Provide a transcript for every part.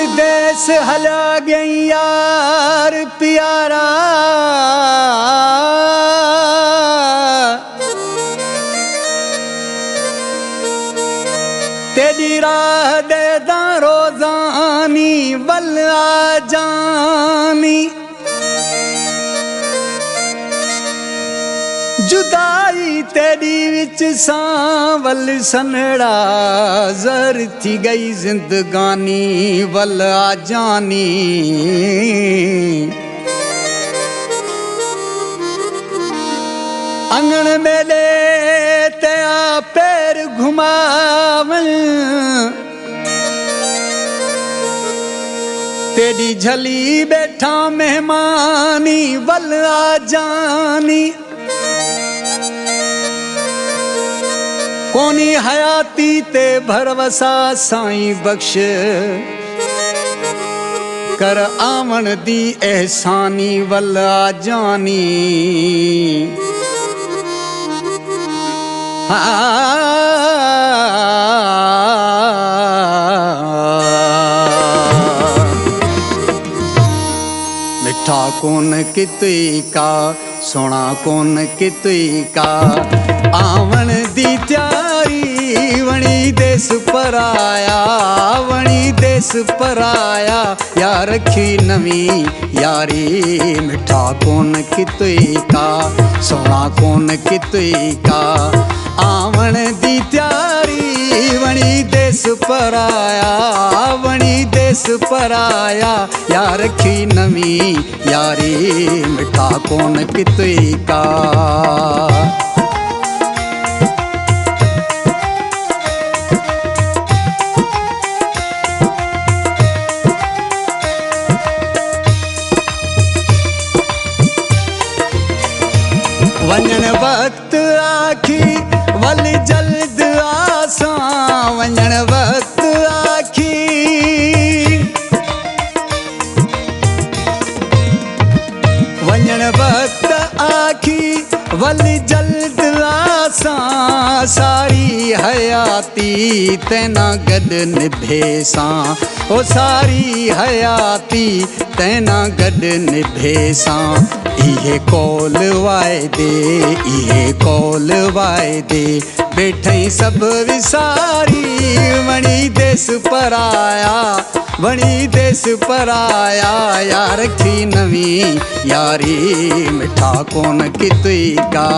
परदेस हला गई यार प्यारा, तेरी राह दे दा रोजानी वल आ जानी। जुदाई तेरी विच सांवल सनड़ा जर थी गई जिंदगानी वल आ जानी। अंगन मेले ते आ पैर घुमावन, तेरी झली बैठा मेहमानी वल आ जानी। कोनी हयाती ते भरवसा साईं बख्श, कर आवन दी एहसानी वल आ जानी। मिठा कौन कितई का सोना कौन कितई का, आवन दी त्यारी वणी देस पर आया, वणी देस पर आया या रखी नवी यारी। मिठा कौन कितई का सोना कौन कितई का, आवन दी त्यारी वणी देस पर आया, वणी देस पर आया या रखी नवी यारी। मिठा कौन कितई का। वंजन वक्त आखी वल जल्द आसा, वंजन वक्त आखी वंजन वक्त आखी वल जल्द आसा। सारी हयाती तेना गड निभेसा, ओ सारी हयाती तेना गड निभेसा। इहे कौल वायदे इहे कौल वायदे, बैठे सब विसारी वणी देस पर आया, वणी देस पर आया या रखी नवी यारी। मिठा कौन कितई का।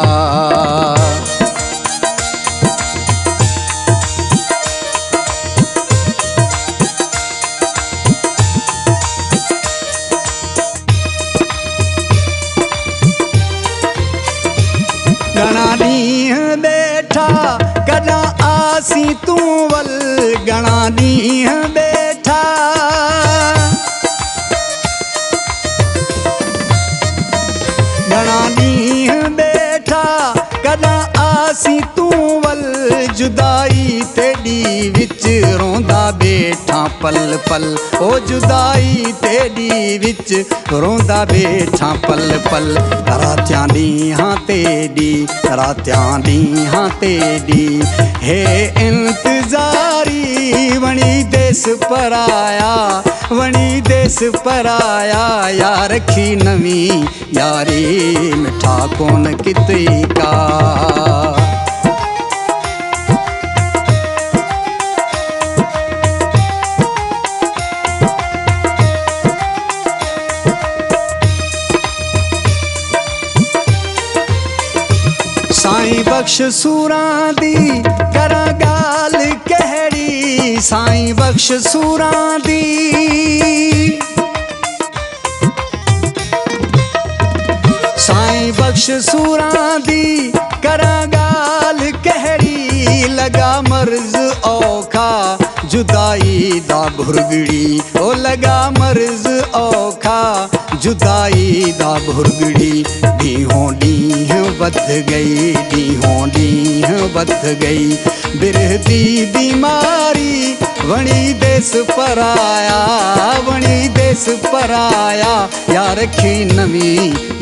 घना नीह बैठा कदा आसी तू वल, घना नीह बैठा घना नीह बैठा कदा आसी तू वल। जुदाई तेरी विच रोंदा बैठा पल पल, ओ जुदाई तेरी विच रोंदा बैठा पल पल। रात्यां नीहां तेरी रात्यां नीहां तेरी, हे इंतजारी वणी देस पर आया, वणी देस पर आया या रखी नवी यारी। मिठा कौन कितई का। साईं बख्श सूरां दी करा गाल कहड़ी, साईं बख्श सूरां दी साईं बख्श सूरां दी करा गाल कहड़ी। लगा मर्ज औखा जुदाई दा भुरगड़ी, ओ लगा मर्ज औखा जुदाई दा भुरगड़ी। ढीहों ढीह बद गई ढीहों ढीह बद गई, बिरह दी बीमारी वणी देस पर आया, वणी देस पर आया या रखी नवी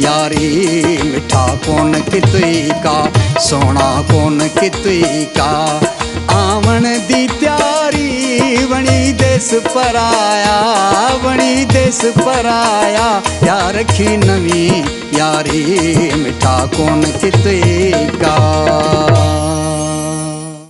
यारी। मिठा कौन कितई का सोना कौन कितई का, आवन दी त्यारी वणी देश पर आया, वणी देश पर आया, या रखी नवी यारी, मिठा कौन चिते का।